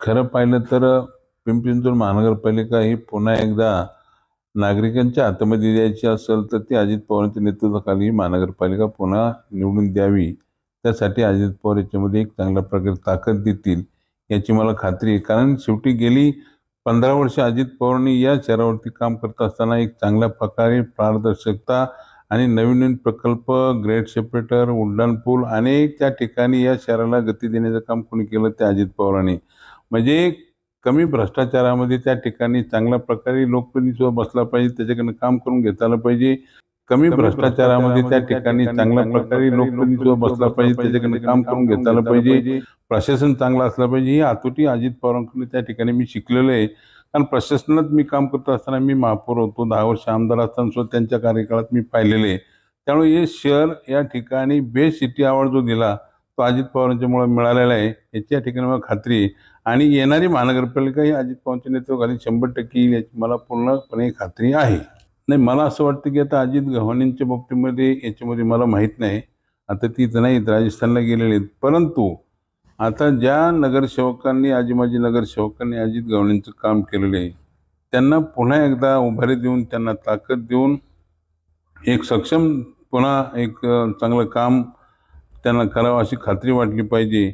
खरं पाहिलं तर पिंपरी चिंचवड महानगरपालिका ही पुन्हा एकदा नागरिकांच्या हातामध्ये द्यायची असेल तर ती अजित पवारांच्या नेतृत्वाखाली महानगरपालिका पुन्हा निवडून द्यावी। त्यासाठी अजित पवार याच्यामध्ये एक चांगल्या प्रकारे ताकद देतील याची मला खात्री आहे। कारण शेवटी गेली 15 वर्ष अजित पवारांनी या शहरावरती काम करत असताना एक चांगल्या प्रकारे पारदर्शकता आणि नवीन नवीन प्रकल्प, ग्रेट सेपरेटर, उड्डाण पूल अनेक त्या ठिकाणी या शहराला गती देण्याचं काम कोणी केलं ते अजित पवारांनी। म्हणजे कमी भ्रष्टाचारामध्ये त्या ठिकाणी चांगल्या प्रकारे लोकप्रतिनिधी बसला पाहिजे, त्याच्याकडनं काम करून घेता आलं पाहिजे। कमी भ्रष्टाचारामध्ये त्या ठिकाणी चांगल्या प्रकारे लोकप्रतिनिधी बसला पाहिजे, त्याच्याकडनं काम करून घेता आलं पाहिजे। प्रशासन चांगलं असलं पाहिजे, ही आतुटी अजित पवारांकडून त्या ठिकाणी मी शिकलेलो आहे। कारण प्रशासनात मी काम करत असताना मी महापौर होतो, 10 वर्ष आमदार असताना सुद्धा त्यांच्या कार्यकाळात मी पाहिलेले आहे। त्यामुळे हे शहर या ठिकाणी बेस्ट सिटी अवॉर्ड जो दिला तो अजित पवारांच्यामुळे मिळालेला आहे याची या ठिकाणी मला खात्री आहे। आणि येणारी महानगरपालिका ही अजित पवारांच्या नेतृत्वाखाली 100% येईल याची मला पूर्णपणे खात्री आहे। नाही, मला असं वाटतं की आता अजित गव्हाणेंच्या बाबतीमध्ये याच्यामध्ये मला माहीत नाही, आता ती तर नाहीत, राजस्थानला गेलेले आहेत। परंतु आता ज्या नगरसेवकांनी माजी नगरसेवकांनी अजित गव्हाणेंचं काम केलेलं आहे त्यांना पुन्हा एकदा उभारी देऊन, त्यांना ताकद देऊन एक सक्षम पुन्हा एक चांगलं काम त्यांना करावं अशी खात्री वाटली पाहिजे।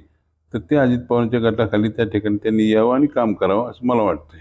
तर ते अजित पवारांच्या गटाखाली त्या ठिकाणी त्यांनी यावं आणि काम करावं असं मला वाटतं।